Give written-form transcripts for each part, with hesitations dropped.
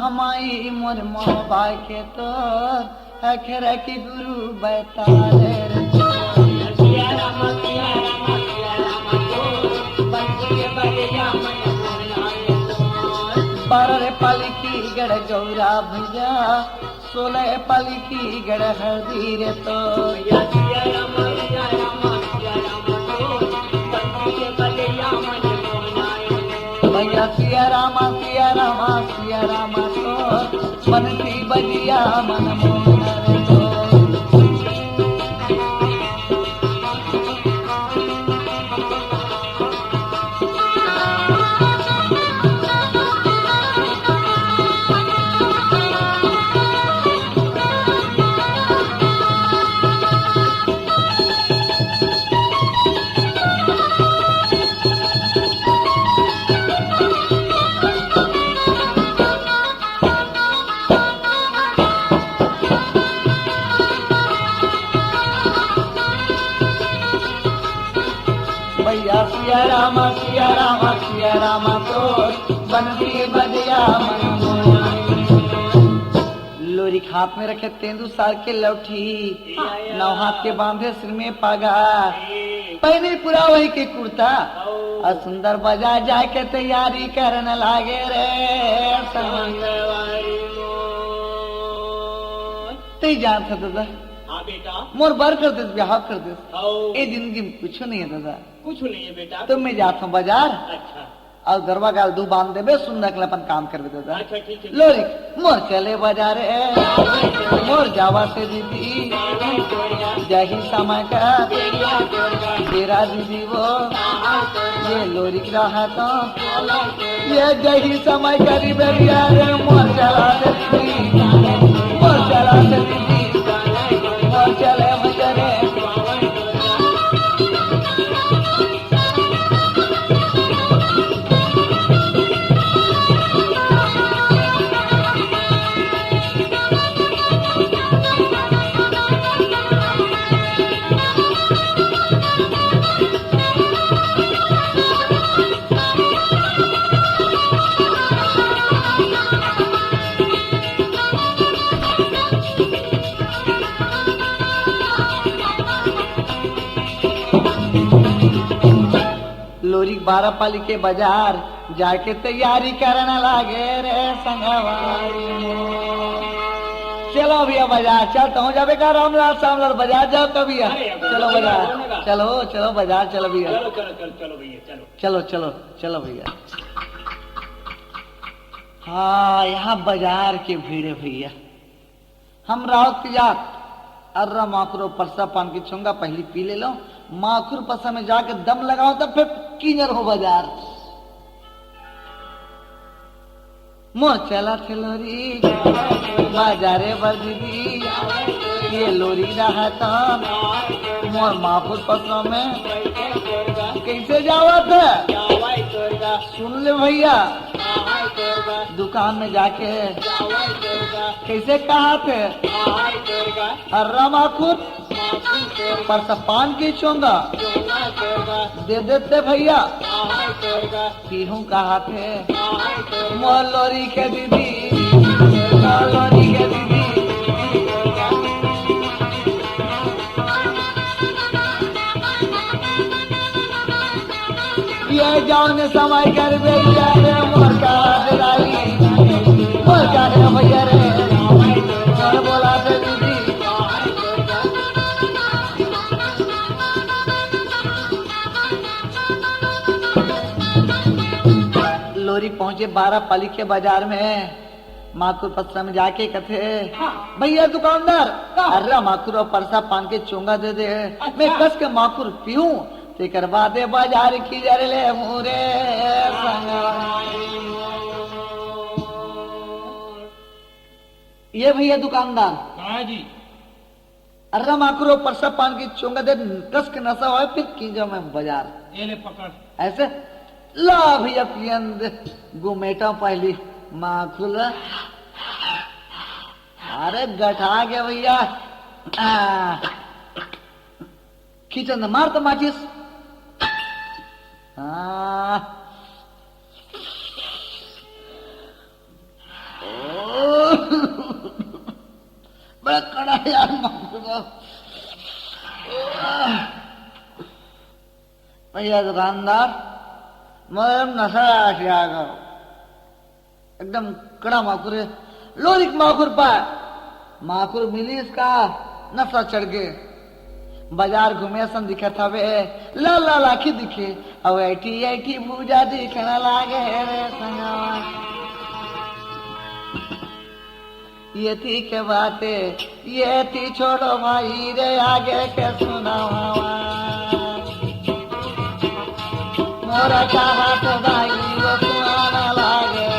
हमारी मोर मोहबा के तो अखर की गुरु बताले रे सिया राम सिया राम सिया राम तो बंसी के बलिया मन मोनाए तो 12 पाली की गड़ गौरा भैया 16 पाली की गड़ हल्दी रे तो सिया राम सिया राम सिया राम तो बंसी के बलिया मन मोनाए भैया सिया रामा सिया रामा सिया रामा तो बनती बलिया मन मोहना रे तो भैया सिया रामा सिया रामा सिया रामा तो बनती बलिया मन मोहना लोरी हाथ में रखे तेंदु सार के लौठी नौ हाथ के बांधे सिर में पागा पहने पूरा वही के कुर्ता और सुंदर बाजार जाए के तैयारी करने लागे रे मंगलवारी ते जान था दादा हाँ बेटा मोर बर कर दे ब्याह कर दे आओ ये जिंदगी में कुछ नहीं है दादा कुछ नहीं है बेटा तो मैं जाता हूँ बाजार अच्छा और गरबा गाल दू बांध देबे सुंदर के अपन काम करबे दादा अच्छा ठीक है लोरी मोर चले बाजार मोर जावा से दीदी जही समय का तेरा दीदी वो ये लोरी की रहा तो ये जही समय करी बेरिया रे मोर चला से दीदी मोर चला से दीदी मोर चले मजरे लोरी 12 पाली के बाजार जाके तैयारी करने लागे रे संगवारी चलो भैया बाजार चलता हूँ जाबे का रामलाल सामलाल बाजार जाओ कभी चलो बाजार चलो चलो बाजार चलो भैया चलो चलो चलो चलो भैया चलो चलो चलो चलो भैया हाँ यहाँ बाजार की भीड़ है भैया हम रावत की जात अर्रा माकुरो परसा पान की चुंगा पहली पी ले लो माखुर पसा में जाके दम लगाओ तब फिर कीनर हो बाजार मोर चला थे लोरी बाजारे बदली ये लोरी रहा था मोर माखुर पसा में कैसे जावा था सुन ले भैया दुकान में जाके कैसे कहा थे अर्रा माखुर पर पान की चोंगा दे देते भैया पीहू कहा थे मोर लोरी के दीदी लोरी के दीदी ये जान समय कर भैया रे मोर का दिलाई मोर का है भैया रे मोर बोला थे दीदी लोरी पहुंचे 12 पाली के बाजार में माकुर पत्सा में जाके कथे भैया दुकानदार अरे माकुर और परसा पान के चोंगा दे दे मैं कस के माकुर पीऊं ते करवा दे बाजार की जर ले मुरे ये भैया दुकानदार हाँ जी अरे माकुर और परसा पान की चोंगा दे कस के नशा हो फिर की जाऊं मैं बाजार ये ले पकड़ ऐसे ला भैया पियन गुमेटा पहली माखुल अरे गठा गया भैया खींचन मार तो माचिस ओ बड़ा कड़ा है यार माखुर का। भैया दुकानदार मगर नशा आ गया एकदम कड़ा माखुर है। लोरिक माखुर पाए माखुर मिली इसका नशा चढ़ गए। बाजार घूमे सन दिखे था वे लाला लाखी दिखे अब ऐठी पूजा दिखने लागे रे संगवा। ये थी के बातें ये थी छोड़ो भाई रे आगे के सुनावा। मोरा चाहा तो भाई वो सुनाना लागे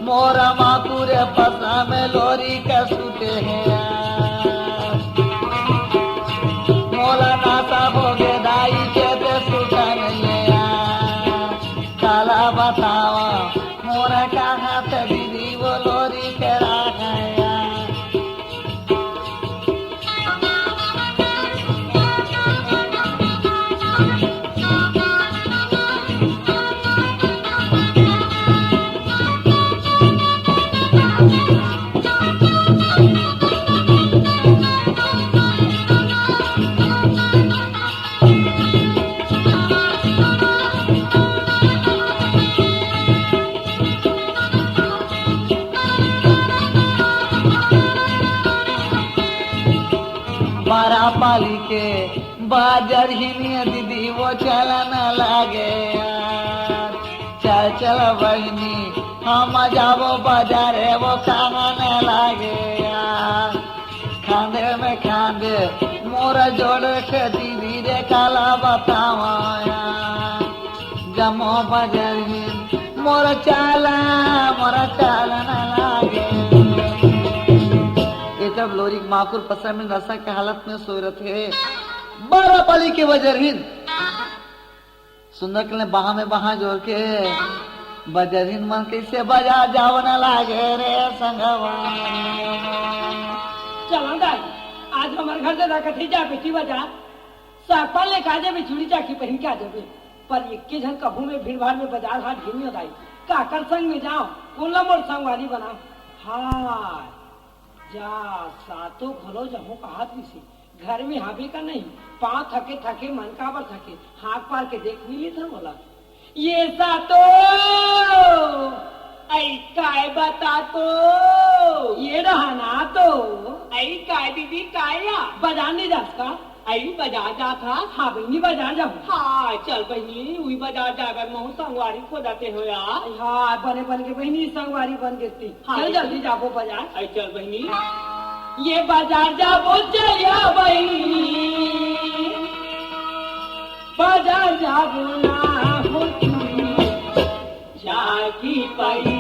मोरा माकुरे पसा में लोरी के सूते हैं मोला नाता हो गए दाई के दे सूता नहीं काला बतावा मोरा चाहा तो दीदी वो लोरी के राखा पाली के बाजार ही दीदी वो चलना लागे चल चल बहनी हम जाबो बाजार वो खाने लागे खांदे में खांदे मोरा जोड़ के दीदी रे काला बतावा जमो बाजार ही मोरा चलना लागे। जब लोरी माकुर पसर में नशा के हालत में सो रहे थे 12 पाली के वजरहीन सुंदर ने बाहा में बाहा जोड़ के बजरहीन मन कैसे बजा जाओ न लागे रे संगवा। चलो दाई आज हमारे घर से जाकर थी जा बेटी बजा सापल ले काजे में चूड़ी चाकी पहन के आ जाबे पर इक्के जन कभू में भीड़ भाड़ में बाजार हाथ घूमियो दाई काकर संग में जाओ कोला मोर संग वाली बनाओ। हाँ जा सातो भलो जमो कहा से घर में हावी का नहीं पाँव थके थके मन का पर थके हाथ पार के देख मिली था बोला ये सातो आई काय बता तो ये रहा ना तो आई काय दीदी काया बाजार नहीं जा का आई बाजार जा था। हाँ बहनी बाजार जाओ। हाँ चल बहनी वही बाजार जाकर महू संगवारी खो जाते हो यार। हाँ बने बन के बहनी संगवारी बन गई। हाँ जल्दी जाबो बाजार। आई चल बहनी ये बाजार जाबो चलिया बहनी बाजार जाबो ना हो जाकी पाई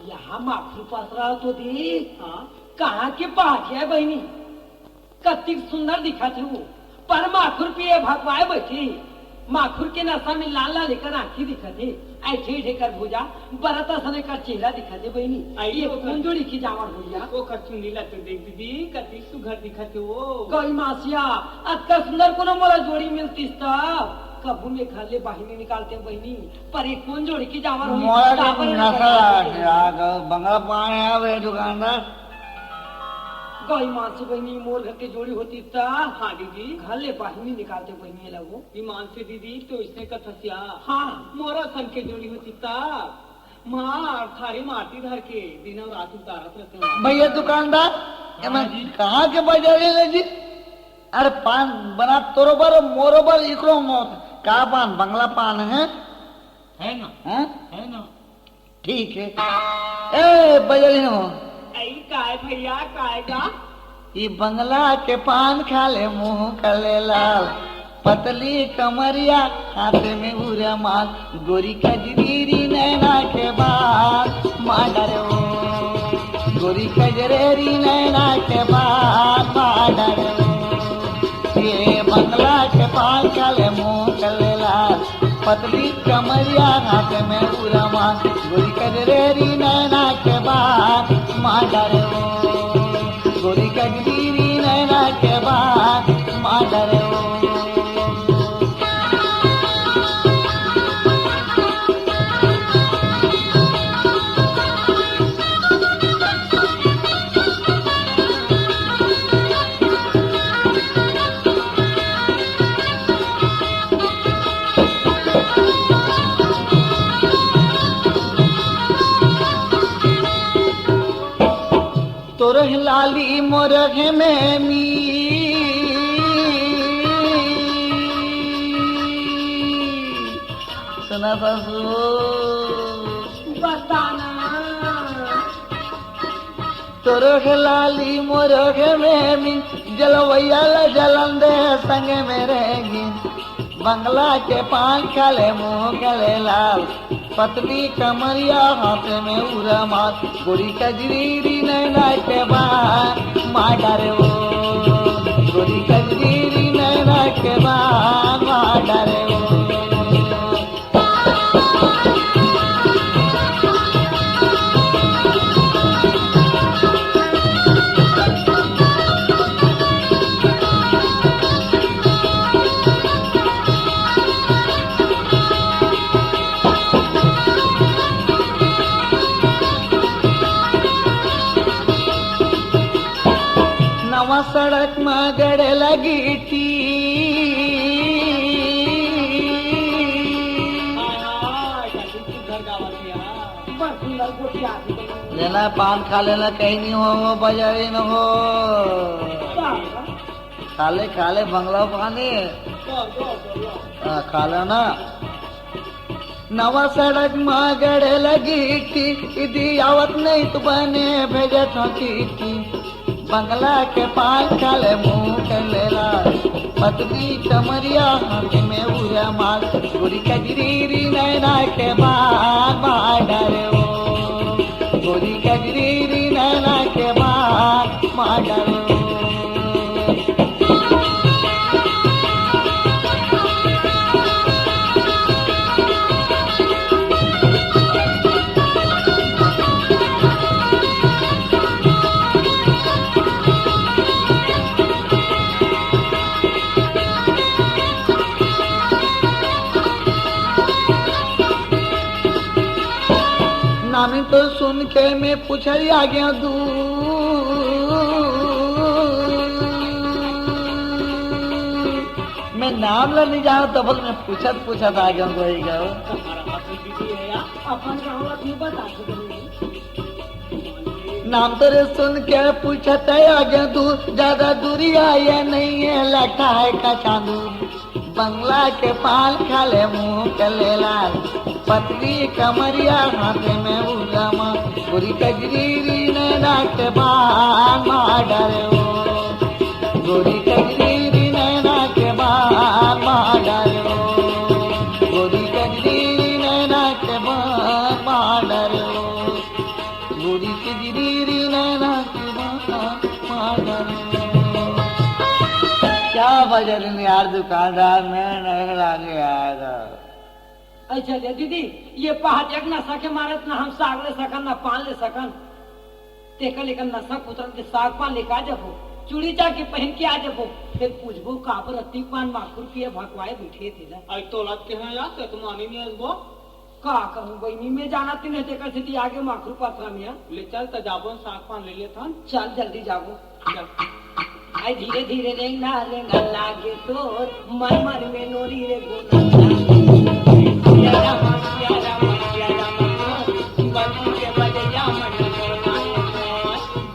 यहाँ माखुर पसरा तो देख कहाँ के पास है बहनी कति सुंदर दिखा थे वो पर माखुर पिए भगवाए बैठी माखुर के नशा में लाल लाल लेकर आंखी दिखा थे ऐसे ढेकर भूजा बरता सने का चेहरा दिखा थे बहनी ये कौन जोड़ी की जावर भूजा वो कच्चू नीला तो देख दीदी कति सुघर दिखा थे वो कोई मासिया अतका सुंदर कोनो मोला जोड़ी मिलती तब कभू में घर ले बहिनी निकालते बहिनी पर एक कौन जोड़ी की जावर हुई मोरा जावर के ना नशा बंगला पाने आवे दुकानदार गई मानसी बहिनी मोर घर के जोड़ी होती ता हाँ दीदी, घर ले बहिनी निकालते बहिनी लगो ईमान से दीदी तो इसने का थसिया हाँ मोरा सन के जोड़ी होती ता मार थारी मारती धर के दिन और रात उतारत रहते भैया दुकानदार ये मैं कहाँ के बाजार ले जी अरे पान बना तोरोबर मोरोबर इकड़ो का पान बंगला पान है ना हैं? है ना। ठीक है ए बजली हो ऐ काय भैया काय का ये बंगला के पान खा ले मुंह कले लाल पतली कमरिया हाथ में उरा माल गोरी कजरीरी नैना के बाल माडर ओ गोरी कजरेरी नैना के बाल माडर ओ ये बंगला के पान खा ले मुंह कले लाल पतली कमरिया हाथ में उरा माल गोरी कजरेरी नैना के बाल माडर ओ गोरी कजरीरी नैना के बाल माडर ओ तोरह लाली मोरह में मी सुना ससु बताना तोरह लाली मोरह में मी जलवैया जलन दे संग में रहेगी बंगला के पान खाले मुंह गले लाल पतली कमरिया हाथ में उरा मात गोरी कजरीरी नैना के बाल माडर ओ गोरी कजरीरी नैना के बाल माडर ओ नवा सड़क में गड़े लगी थी घर गावत या बड़ सुंदर गोटी आती बहिनी लेना पान खा लेना कहीं नहीं हो बाजारी न हो खाले बंगला पानी खा लेना नवा सड़क में गड़े लगी थी इदी आवत नहीं तो बने भेजे थी बंगला के पान खाले मुंह के लेला पतली कमरिया हाथ में उरा माल गोरी कजरीरी नैना के बाल माडर ओ गोरी कजरीरी नैना के बाल माडर ओ नामी तो सुन के मैं पूछल आ गया दू मैं नाम ला नहीं जाना तब मैं पूछत आ गया कोई गया हमारा हाथ में दीदी है या अपन गाँव अपनी बता बहिनी नाम तेरे सुन के पूछत आ गया तू ज्यादा दूरी आया नहीं है लगता है का चांदू बंगला के पाल खाले मुंह के ले लाल पतली कमरिया हाथ में उलमा गोरी कजरीरी नैना के बाल माडर ओ गोरी कजरीरी नैना के बाल माडर ओ गोरी कजरीरी नैना के बाल माडर ओ गोरी कजरीरी नैना के बाल माडर ओ क्या बजर यार दुकानदार में नहीं लागे आएगा अच्छा दे दीदी ये पहाड़ एक नशा के मारत ना हम साग ले सकन ना पान ले सकन तेकर लेकर नशा कुतरन के साग पान लेकर आ जबो चूड़ी चाकी पहन के आ जबो फिर पूछबो काबर अति पान माखुर पिए भकवाए बैठे थे ना आई तो लग के हैं यार तो तुम आने नहीं आसबो का कहूँ बहनी में जाना तीन है तेकर सिटी आगे माखुर पात्रा मिया ले चल तो जाबो साग पान ले लेता चल जल्दी जाबो चल आई धीरे धीरे रेंगना लागे तोर मन मन में नोरी रे गोना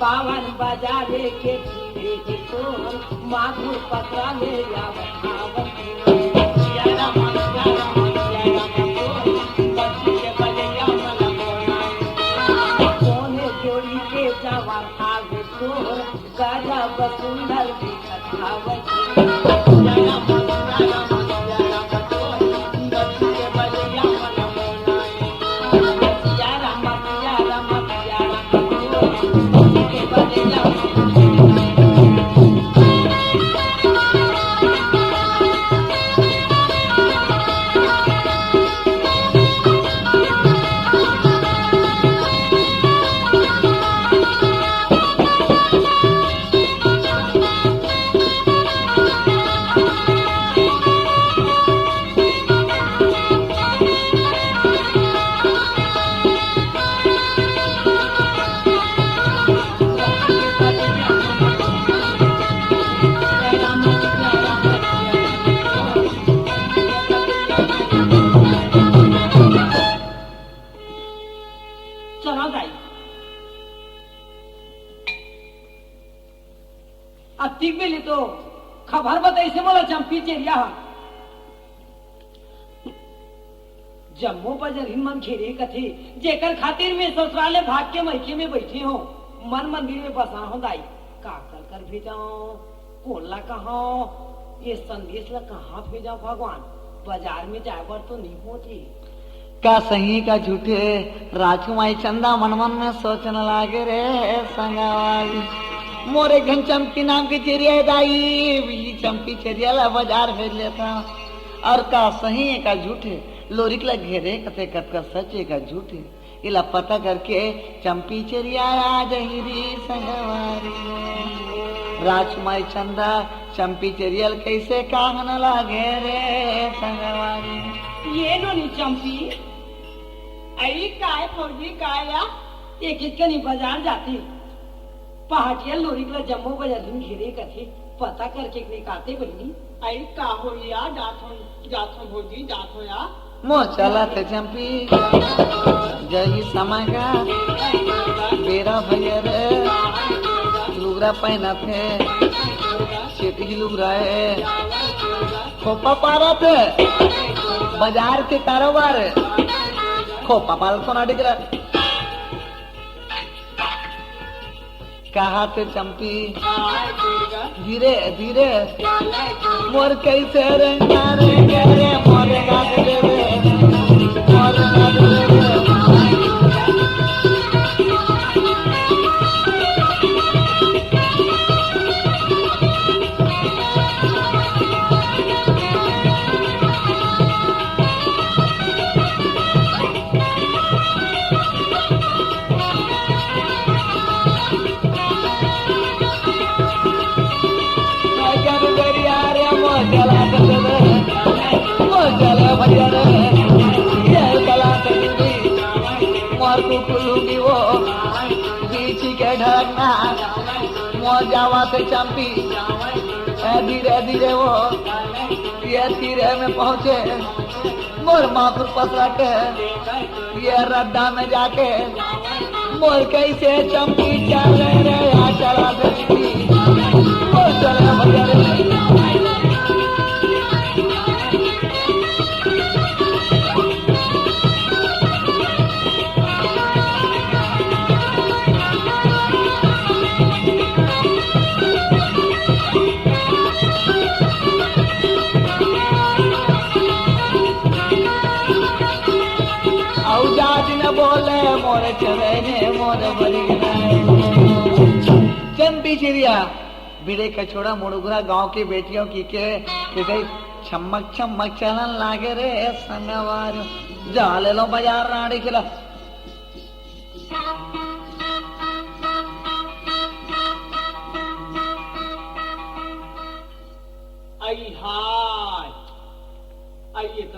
बावन बाजारे के धीरे तोर माखुर पत्रा ले कोने जोड़ी के जवान आगे तोर गाजा बसुंदर चलो जाई अब ठीक मिली तो खबर बताई से बोला चंपी चेरिया जम्मू पर जरीन मन घेरे कथे जेकर खातिर में ससुराले भाग के मैके में बैठे हो मन मंदिर में बसा हो दाई का कर भेजाओ कोला कहा ये संदेश ला कहाँ भेजा भगवान बाजार में जाए तो नहीं होती का सही का झूठे राजकुमारी चंदा मन मन में सोचने लागे रे संगवारी मोरे घन चंपी नाम की चिड़िया दाई बिजली चंपी चिड़िया ला बाजार भेज लेता और का सही है का झूठे लोरिक ला घेरे कते कत का सच है का झूठे इला पता करके चंपी चिड़िया आ जही संगवारी राजकुमारी चंदा चंपी चिड़िया कैसे काहन लागे रे संगवारी ये नो नी चंपी आई काय फौजी काय या एक एक कनी बाजार जाती पहाटिया लोरी का जम्मू बाजार दिन घेरे कथे पता करके निकालते बनी आई का हो या जाथो भौजी जाथो या मो चला थे चंपी जही समय का बेरा भैया रे लुगरा पहना थे सेठी लुगरा है खोपा पारा थे बाजार के कारोबार खोपा पाल सोना डिग रहा कहा थे चंपी धीरे धीरे मोर कैसे रंगा रे मोरे गाते देवे मोरे गाते देवे जावा से चंपी धीरे धीरे वो ये तीरे में पहुंचे मोर माखुर पसरा के ये रद्दा में जाके मोर कैसे चंपी चले रे या चला दे मोर चले भैया रे बोले मोरे चले मोरे चंपी चिड़िया बिड़े कछोड़ा मुड़गुरा गांव की बेटियों की के छमक छमक चलन लागे रे संगवार जा ले लो बाजार रानी खिला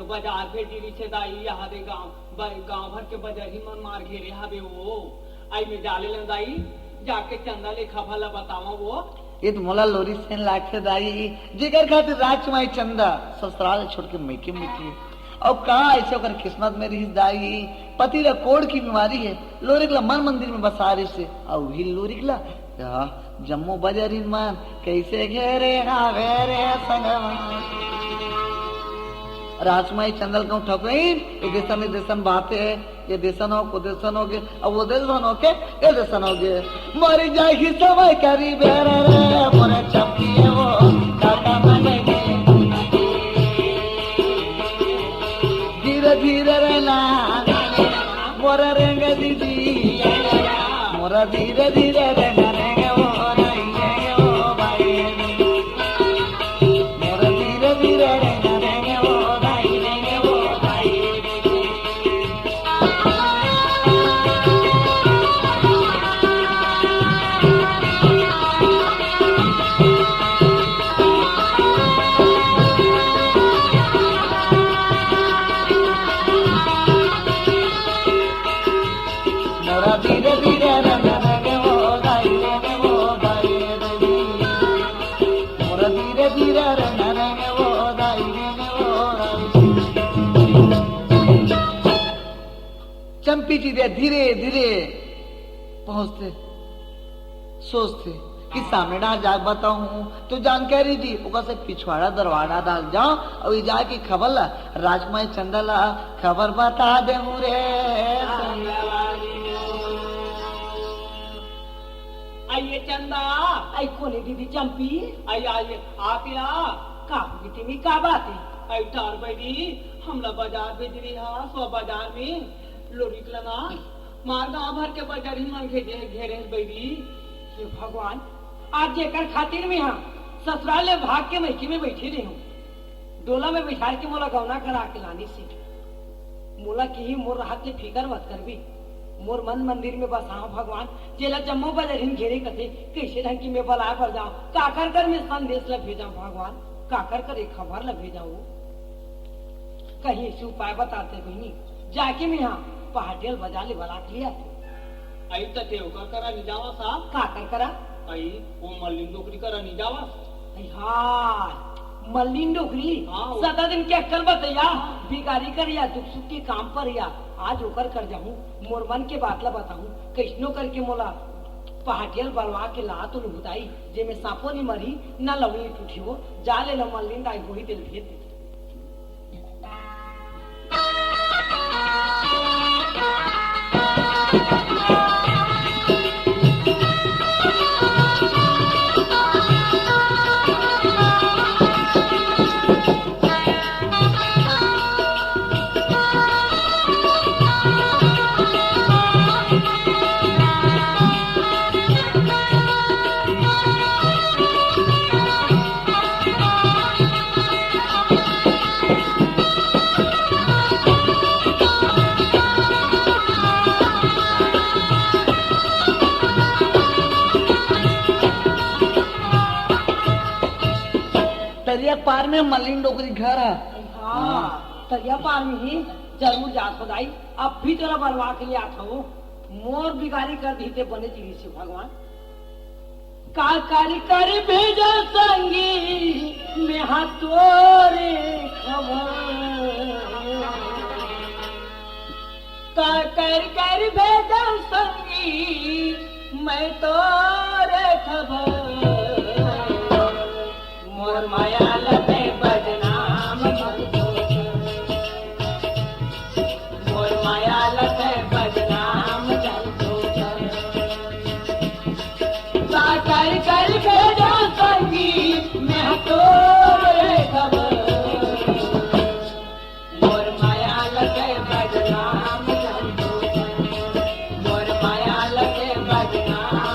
बाजार भेजी रिछे दाई यहाँ दे गांव भर के बाजार ही मन मार घेरे हवे वो आई में जाले ले दाई जाके चंदा लेखा भला बतावा वो ये तो मोला लोरी सेन लाखे दाई जिगर खातिर राजकुमारी चंदा ससुराल छोड़ के मैके मिटी अब कहाँ ऐसे होकर किस्मत में रही दाई पति ला कोड़ की बीमारी है लोरिकला मन मंदिर में बसा रही से और वही लोरिकला जम्मू बजरिन मन कैसे घेरे हावे रे संगवा राजकुमारी चंदल कहूँ ठकुरीन ये देशन बातें है ये देशन हो को देशन हो गए अब वो देशन हो के ये देशन हो गए मरी जाएगी समय करी बेरे रे मोरे चपकी है वो काका मने धीरे धीरे रहना मोरा रेंग दीदी मोरा धीरे धीरे रहना रेंगे वो रहेंगे वो भाई मोरा धीरे धीरे रहना रेंगे वो रहेंगे वो भाई मोरा धीरे धीरे रहना रेंगे वो रहेंगे वो भाई मोरा धीरे धीरे रहना रेंगे वो रहेंगे वो चंपी जी धीरे धीरे पहुंचते सोचते कि सामने डाल जाग बताऊं तो जानकारी दी ओका से पिछवाड़ा दरवाजा डाल जाओ और ये जाके खबर ला राजकुमारी चंदला खबर बता दे मुरे आइए चंदा आई कोने दीदी चंपी आई आइए आतिया का बीती में का बात है आई टार बैदी हमला बाजार भेज रही हा सो बाजार में लोरिक लगा मार गांव भर के बाजार ही मन घेरे बैदी हे भगवान आज जेकर खातिर में हाँ ससुराल ले भाग के मैकी में बैठी रही हूँ डोला में बिठा के मोला गौना करा के लानी से मोला की ही मोर राहत ले फिकर मत कर भी मोर मन मंदिर में बसाओ भगवान जेला जम्मू बजरिन घेरे कथे कैसे ढंग की मैं बला कर जाऊं काकर कर मैं संदेश ला भेजा भगवान काकर कर एक खबर ला भेजा वो कहीं ऐसे उपाय बताते बहनी जाके मैं यहाँ पहाड़ियल बजा ले बला के लिया आई तते ओकर करा नि जावा सा काकर करा आई वो मल्लिन नौकरी करा नि जावा हाय मल्लिन डोकरी हाँ, सदा दिन के अक्कल बतैया भिखारी कर या दुख सुख के काम पर या आज होकर कर जाऊं मोर मन के बात ला बताऊं कैसनो करके मोला पहाटियल बलवा के ला तो लुटाई जे में सांपो नहीं मरी न लवनी टूटी हो जा ले न मल्लिन दाई गोही दिल भेज दे तरिया पार में मल्लिन डोकरी घर है हाँ तरिया पार में ही जरूर जात होदाई अब भी तेरा बलवा के लिए आता हूँ मोर बिगाड़ी कर दी ते बने चिड़ी से भगवान का कारी कर भेजा संगी में हाथ तोरे खबर का कर भेजा संगी मैं तोरे खबर मोर माया लते बदनाम मोर माया लते बदनाम कर भेजा संगी मैं तो खबर मोर माया लते बदनाम मोर माया लते बदनाम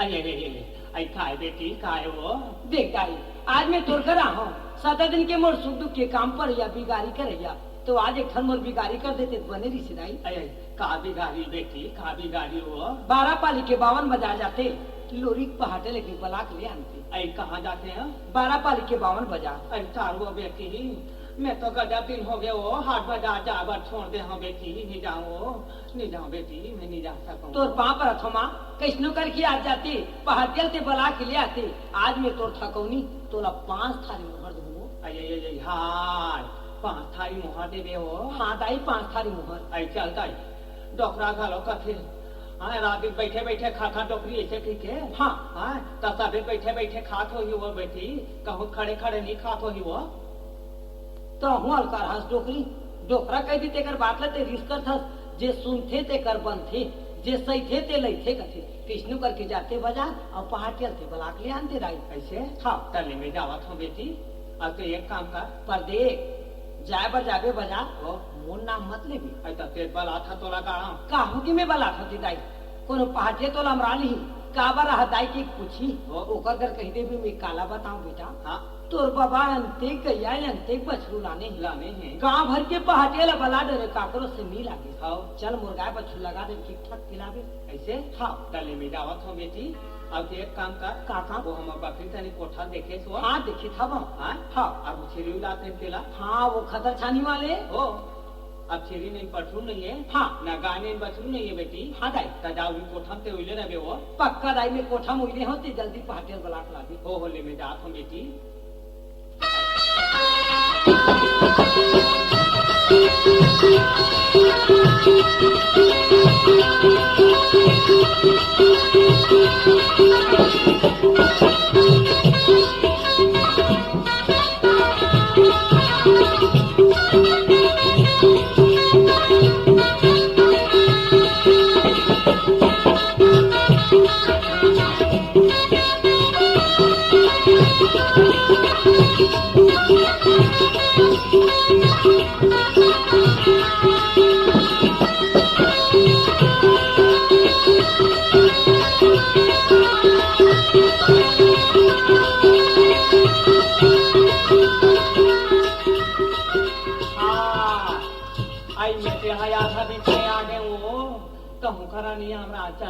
आई खाए बेटी खाए वो देख दाई, आज मैं तोड़ कर रहा हूँ 7 दिन के मोर सुख दुख के काम पर या बिगारी करैया, तो आज एक खन मोर बिगारी कर देते तो बने रही सिदाई। का बिगारी बेटी का बिगारी वो 12 पाली के 52 बजा जाते, लोरी पहाटे लेके बलाक ले आनते। आई कहाँ जाते हैं? 12 पाली के 52 बजा। आई तारो बेटी मैं तो गजा दिन हो गया वो हाट बाजार जाकर छोड़ दे हाँ बेटी नहीं जाऊँ बेटी मैं नहीं जा सकूँ। तोर पाँव पर अथमा कैसनो करके आ जाते पहाटियल ते बला के ले आते, आज मैं तोर थकौनी तोला 5 थाली मुहर दूंगो। आई हाय 5 थाली मुहर दे दे वो। हाँ दाई 5 थाली मुहर। आई चल दाई डोकरा घालो कथे हाँ रात बैठे बैठे खाता डोकरी ऐसे ठीक है। हाँ हाँ तब सभी बैठे बैठे खात हो ही वो बेटी कहूँ खड़े खड़े नहीं खात हो ही वो। तो हूँ अलकार हंस डोकरी डोकरा कह दी तेकर बात लेते रिस कर थस, जे सुनथे ते कर बन थे, जे सही थे ते लई थे कथे किसनु करके जाते बाजार और पहाटियल थे बलाक ले आनते दाई। ऐसे हाँ तले में जावत हूँ बेटी। अब तो एक काम कर पर देख जाए बजाबे बाजार वो मोर नाम मत ले भी। ऐसा तेज बला था तोला गाड़ा काहू की मैं बला होती दाई कोनो पहाटे तो लमरा ली काबर रहा दाई की पूछी ओकर कर कह दे भी मैं काला बताऊं बेटा। हाँ तोर बाबा अंते गैया अंते बछरू लाने हैं गाँव भर के पहाटे ला बला डरे काकरो से नहीं लागे। हाँ चल मुर्गा बछरू लगा दे ठीक ठाक खिलावे। ऐसे हाँ तले में जावत हूँ बेटी। अब एक काम कर काका वो हम बकरी तनी कोठा देखे सो। हाँ देखे था वो। हाँ हाँ अब छिरी लाते हैं केला। हाँ वो खतर छानी वाले हो अब छिरी नहीं पठरू नहीं है। हाँ न गाय नहीं बछरू नहीं है बेटी। हाँ दाई तजावी कोठा ते उले रहे वो पक्का दाई में कोठा मुइले होते जल्दी पहाटे बला ला दी। हो होले में जात हूँ बेटी।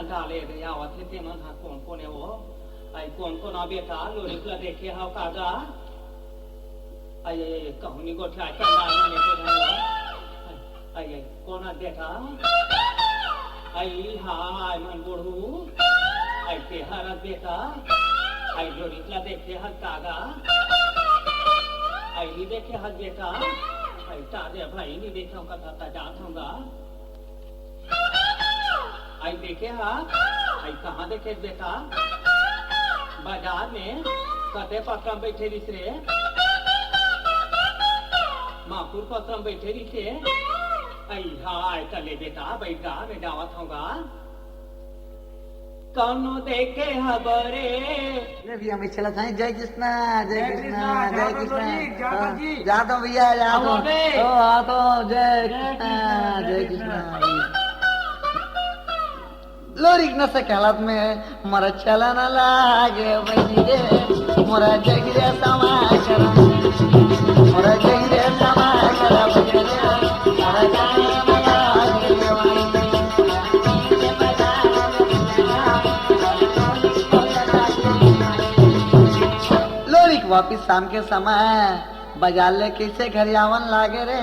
डाले गया थे ते मन हा कौन है वो आई कौन आ बेटा लोरी प्ला देखे हाउ कागा आई कहूनी को ठा चंदा ने को धन आई कौन आ बेटा आई हाय मन गोड़ू आई के हर बेटा आई लोरी प्ला देखे हा कागा आई नहीं देखे हा बेटा आई ताजे भाई नहीं देखा का जात होगा आई देखे हाँ आई कहाँ देखे बेटा बाजार में कते पत्रम बैठे रिसरे मापुर पत्रम बैठे रिसे आई हाय चले बेटा बैठा मैं दावत होगा कौनो देखे हबरे भैया मैं चला था। जय कृष्णा जय कृष्णा जय कृष्णा जाता हूँ भैया जाता हूँ। जय कृष्णा जय कृष्णा। लोरी न सकलत में मरा चला न लागे बनी रे मोरा जगिरे समाचार मोरा जगिरे समाचार बजे मोरा जाने न लागे लोरी वापिस शाम के समय बाजार ले कैसे घर आवन लागे रे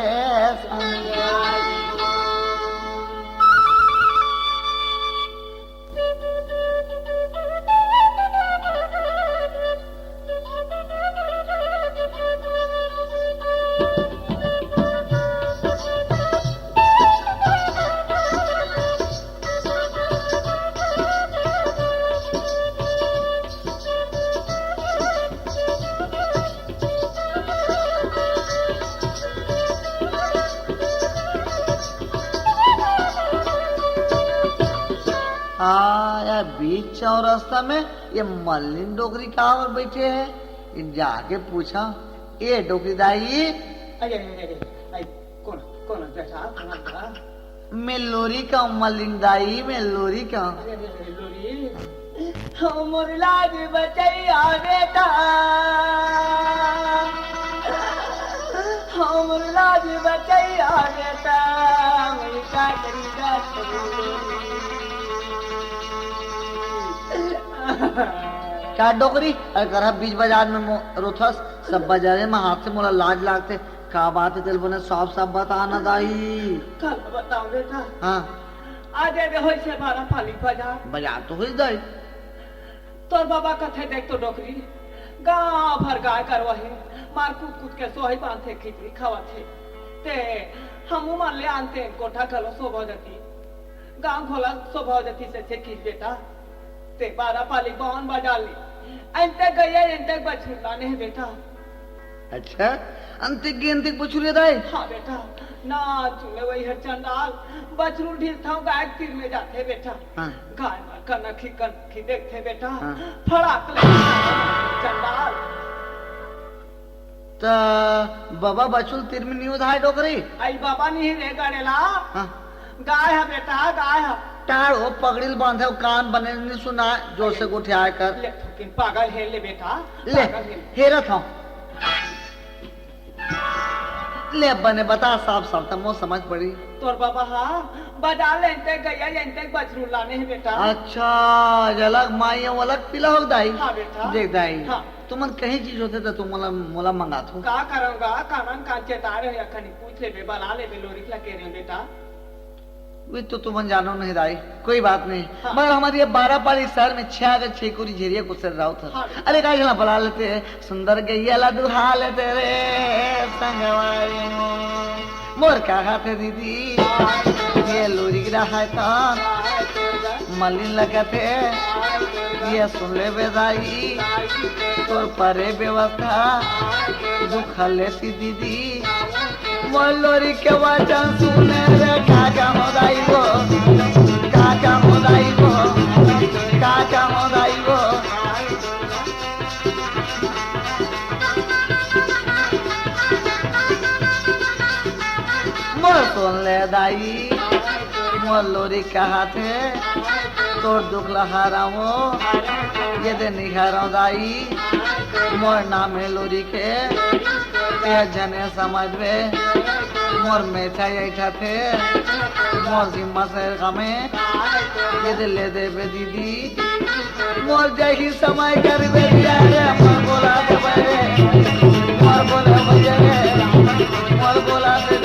बीच चौरास्ता में ये मल्लिन डोकरी कहाँ पर बैठे हैं जाके पूछा ये डोकरी दाई कौन बैठा मैं लोरी का मल्लिन दाई मैं लोरी का मोर लाज बचैया बेटा मोर लाज बचैया बेटा मेरी का करीदा क्या डोकरी अगर बीच बाजार में रोथस सब बाजारे में हाथ से मोला लाज लागते का बात है तेल बने साफ साफ बताना दाई कल बताओ बेटा हाँ आज हो से बारा फाली बाजार तो हुई दाई तोर बाबा कथे देख तो डोकरी गाँव भर गाय करवा है मार कूद कूद के सोही बांधे खिचड़ी खावा थे ते हम मान ले आनते कोठा खलो शोभा जाती गाँव खोला शोभा जाती से खींच बेटा ते बारा पाली बहन बजा ली अंते गए अंते बछुला ने बेटा अच्छा अंतिक की अंतिक बछुले दाई हाँ बेटा ना चुने वही है चंडाल बछरू ढील था गाय तीर में जाते बेटा हाँ। गाय मार कर नखी देखते बेटा हाँ। फड़ाक ले चंडाल तो बाबा बचुल तीर में नहीं उधार डोकरी आई बाबा नहीं रे गड़ेला हाँ। गाय है बेटा गाय है टाड़ो पगड़िल बांधे कान बने नहीं सुना जोर से उठा कर ले थुकिन पागल है ले बेटा ले पागल है हेरत हूँ ले बने बता साफ साफ तमो समझ पड़ी तोर बाबा हाँ बाजार लेते गया लेते बछरू लाने है बेटा अच्छा अलग माई अलग पिला हो दाई हाँ बेटा देख दाई हाँ। तुमन कहीं चीज होते तो तुम मोला मंगा थो का करूंगा कानन कांचे तारे है खनी पूछ ले बे बला ले बे लोरी के रहे बेटा वे तो तुमन जानो नहीं दाई कोई बात नहीं हाँ। मगर हमारी ये 12 पाली शहर में 6 अगर 6 कोरी झेरिया कुछ रहा था हाँ। अरे का चला बुला लेते सुंदर गैया दुहा लेते रे संगवारी मोर का हाथे दीदी ये लोरी गिरा है कान मलिन लगते ये सुन ले बेदाई तोर परे व्यवस्था दुख लेती दीदी मोर लोरी के वचन सुने रे काका मोदाई गो काका मोदाई गो काका मोदाई गो मोर सुन ले दाई मोर लोरी का हाथे तोर दुख लहारा हो ये दे निहारा दाई मोर नाम है लोरी के ते जने समझ में मोर मेथा ऐठा थे मोर जिम्मा से गमे ये दे ले दे बे दीदी मोर जही समय कर बे दिया रे मोर बोला दे बे मोर बोला बजे रे मोर बोला दे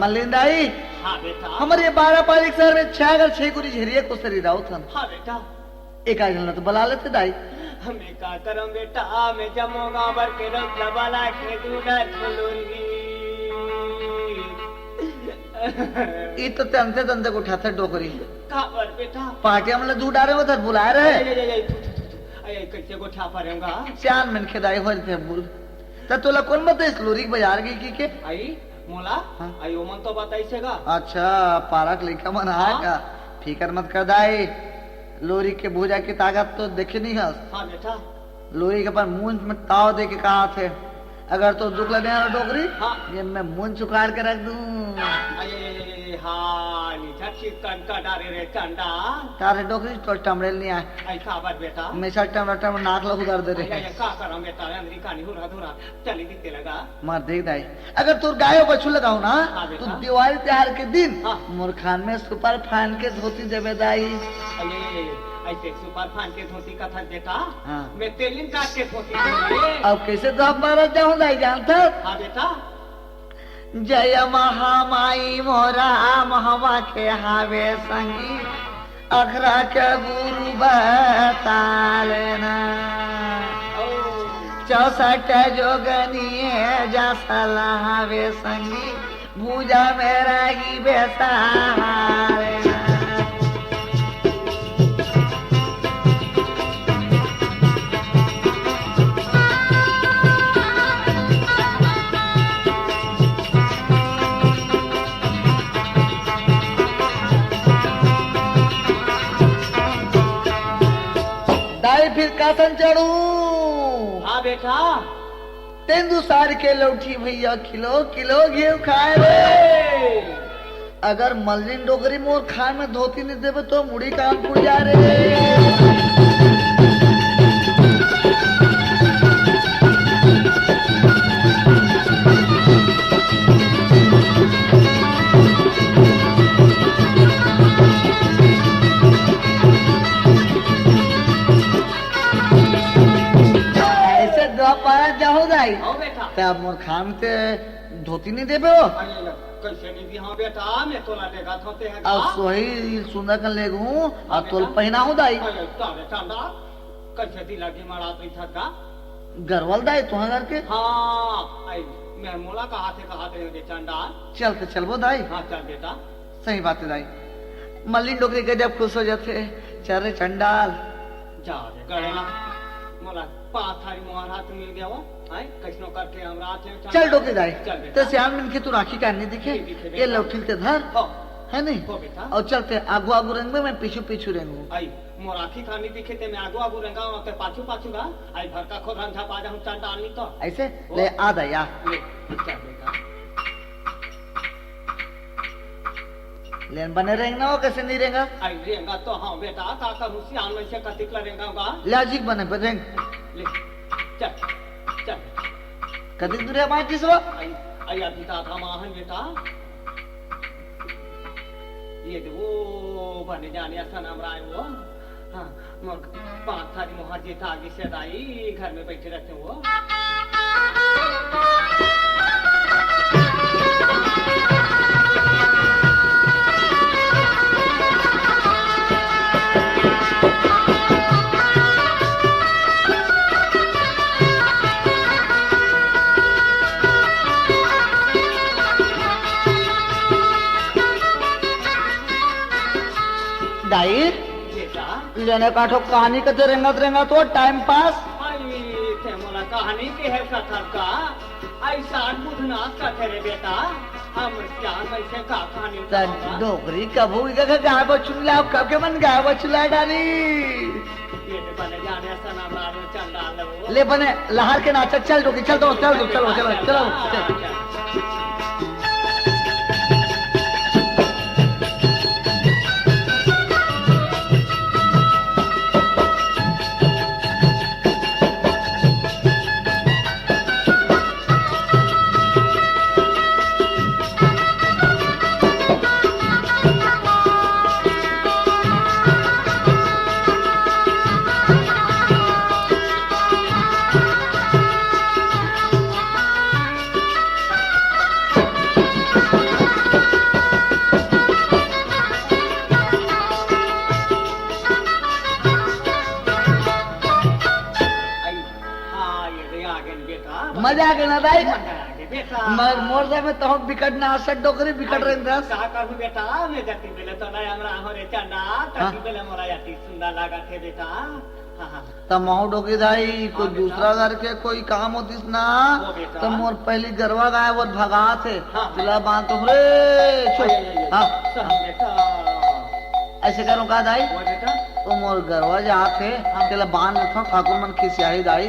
मलिंदाई हाँ बेटा हमारे 12 पालिक शहर में 6 अगर 6 कुरी झेरिया को सरी राव था हाँ बेटा एक आ जलना तो बुला लेते दाई हमें का करूं बेटा मैं जमोगा भर के रोज लबाला के दूधा छोलूंगी ये तो तंते तंते को उठाते डोकरी काबर बेटा पार्टी हमले दूध आ रहे उधर बुला रहे अरे कैसे को छापा रहूंगा चांद मन के दाई हो थे बोल तो तोला कौन बता इस लोरी बाजार गई की के आई मोला हाँ। आई ओमन तो बताइसेगा अच्छा पारक लिखा मन है हाँ। का फिकर मत कर दाई लोरी के भूजा की ताकत तो देखे नहीं है हाँ बेटा लोरी के पर मुंह में ताव दे के कहा थे अगर तो दुख लगे ना डोकरी हाँ। ये मैं मुंह चुकार के रख दूं अरे हाँ नीचा चिकन का डारे रे चंडा तारे डोकरी तो टमरेल नहीं आए आई काबर बेटा हमेशा टमर नाक लग उधर दे रहे अरे का करूं बेटा अंदरी कहानी हुरा धुरा चली दिखते लगा मार देख दाई अगर तू गाय बछू लगाऊ ना हाँ बेटा। तो दिवाली त्योहार के दिन हाँ। मोर खान में सुपर फान के धोती देवे दाई अरे ऐसे सुपर फान के धोती का था बेटा हाँ। मैं तेलिन काट के धोती दूंगी। अब कैसे तो अब मारा जाऊं दाई जानता हाँ बेटा जय महामाई मोरा महवा के हावे संगी अखरा के गुरु बतालेना ओ 64 जोगनिए जा सलावे संगी भूजा मेरा ही बेसारेना सिंहासन चढ़ू हाँ बेटा तेंदु सार के लौटी भैया किलो किलो घी खाए रे अगर मल्लिन डोगरी मोर खाए में धोती नहीं देवे तो मुड़ी काम पुड़ जा रे ऐसे दो पारा जाओ दाई हाँ बेटा ते अब मोर खाम से धोती नहीं देवे हो अरे कैसे नहीं दी हाँ बेटा मैं तोला लेगा धोते हैं अब सोही सुंदर कर ले गूं और तोल पहना हूं दाई तारे चंदा कैसे दी लगी मरा तो था का गरवल दाई तुहा करके हाँ आई मैं मोला कहा थे रे चंदा चल के चलबो दाई हाँ चल बेटा सही बात है दाई मल्लिन डोगरी गजब खुश हो जाते चल रे चंडाल जा रे गड़ेला मोला पाँच थारी मोहर हाथ मिल गया वो आई कैसनो करके हम रात में चल डोके दाई चल बेटा तो श्याम मिल के तू राखी काटने दिखे दिखे बेटा। ये लौटिल ते धर हो है नहीं हो बेटा और चलते आगू आगू रंग में मैं पीछू पीछू रेंगू आई मोर आखी खानी दिखे ते मैं आगू आगू रंगा ते पाछू पाछू गा आई भर का खोद रंझा पा जाऊं चंदा आनी तो ऐसे ले आ दाई आ ले चल बेटा लेन बने रेंगना हो कैसे नहीं रेंगा आई रेंगा तो हाँ बेटा का करूं सियान में से कतिकला रेंगा लाजिक बने पे रेंग ले चल चल कदी दूर है माटी सो आई आई अभी था माहन बेटा ये वो बने जाने ऐसा नाम रहा है वो हाँ मोर पाँच थारी मोहर जीता आगे से आई घर में बैठे रहते हैं वो दाई बेटा लेने काठो कहानी कते रेंगा तो टाइम पास आई थे मोला कहानी के है कथा का आई साठ बुधना कथे रे बेटा हम क्या कैसे का कहानी त डोगरी कबू का गाय बचुन लाओ कब के मन गाय बचुला डाली ये बने जाने ऐसा नाम रहा चंदा लो ले बने लहर के नाचा चल डोगी चल दो चलो चलो चलो चलो चल। मजा आ गया ना भाई मर मोर से में तो बिकट ना असट डोकरी बिकट रही दस का करू बेटा मैं जति बेले तो ना हमरा होरे चंदा तति बेले मोरा याती सुंदर लागा थे बेटा तो महू डोकी दाई कोई दूसरा घर के कोई काम होतीस ना तो मोर पहली गरवा गाय वो भगा थे तिला बांध तो रे हाँ बेटा ऐसे करो का दाई वो बेटा तो मोर गरवा जाते तिला बांध रखो ठाकुर मन खिसियाई दाई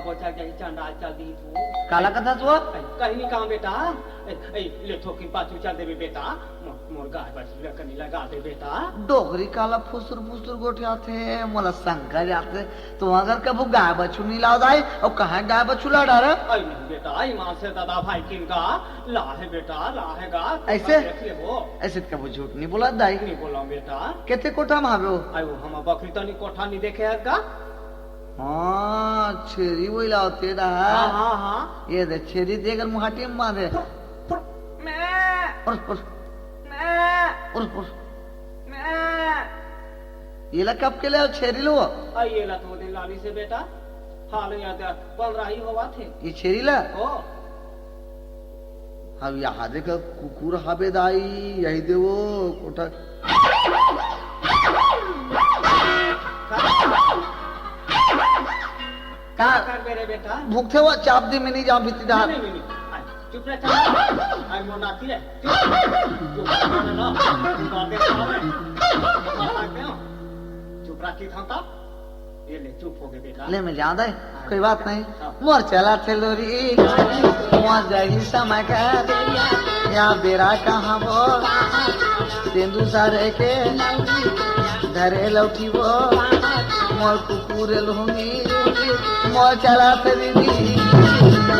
बोचा गई चंदा चल दी तू काला कथा तो कहीं नहीं कहां बेटा ले ठोकी पाछू चल दे बेटा मोर गाय बछड़ा कनी लगा दे बेटा डोगरी काला फुसुर फुसुर गोठिया थे मोला शंकर जाते तो अगर कबू गाय बछू नहीं लाओ दाई और कहां गाय बछू ला डारे आई नहीं बेटा आई मां से दादा भाई किनका ला है बेटा ला है गा ऐसे देख ले वो ऐसे कबू झूठ नहीं बोला दाई नहीं बोला बेटा केते कोठा में आवे हो आई वो हम बकरी तो नहीं कोठा नहीं देखे है का हाँ छेरी वही लाओ तेरा हाँ हाँ हाँ ये दे छेरी देकर मुहाटी में बांधे ये ला कब के ले छेरी लो आई ये ला तो दिन लानी से बेटा हाल याद 15 ही हुआ थे ये छेरी ला ओ अब यहाँ देख कुकुर हाबे दाई यही देवो कोठा का कर मेरे बेटा भूख थे वो चाप दी मिनी जाऊं भीती डाल नहीं नहीं चुप रह चल आई मोना आती है चुप ना ना बातें कर रहे चुप चुप रखी था तब ये ले चुप हो गए बेटा ले मैं जाऊं दाई कोई बात नहीं मोर चला थे लोरी मोर जाही समय का या बेरा कहाँ वो तेंदू सारे के धरे लौटी वो मोर कुकुर लूंगी मोर चला थे दीदी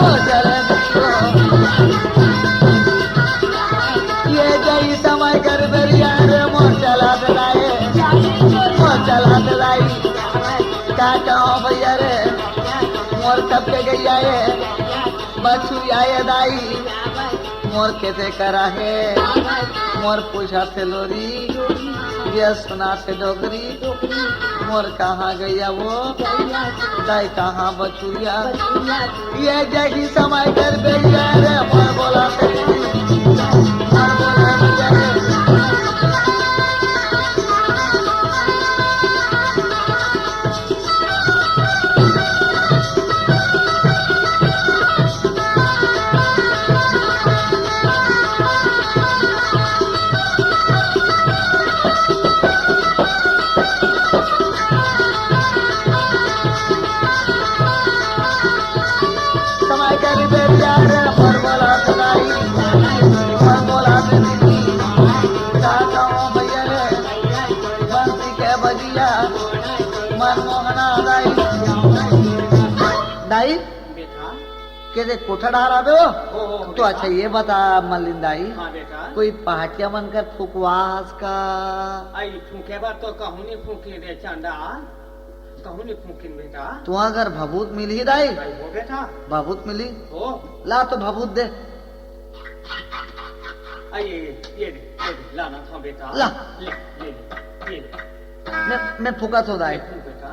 मोर चला ये जाही समय कर दरिया रे मोर चला दे मोर चला दे का कहो भैया रे मोर कब के गैया है बच्चू आए दाई मोर कैसे करा है मोर पूछा थे लोरी ये सुना थे डोगरी मोर कहाँ गैया वो दाई कहाँ बचुरिया ये जगी समय कर भैया रे मोर बोला थे मोर बोला भैया रे दाई बेटा के कोठा डाला दो तो अच्छा ये बता मलिन दाई हाँ बेटा कोई पहाटिया बनकर फुकवास का आई फूके बार तो कहूँ नहीं फूकी रे चंदा कहूँ नहीं फूकिन बेटा तू अगर भभूत मिली दाई आई हो बेटा भभूत मिली हो ला तो भभूत दे आई ये लाना था बेटा ला। ले ले ले मैं फुका तो दाई फूक बेटा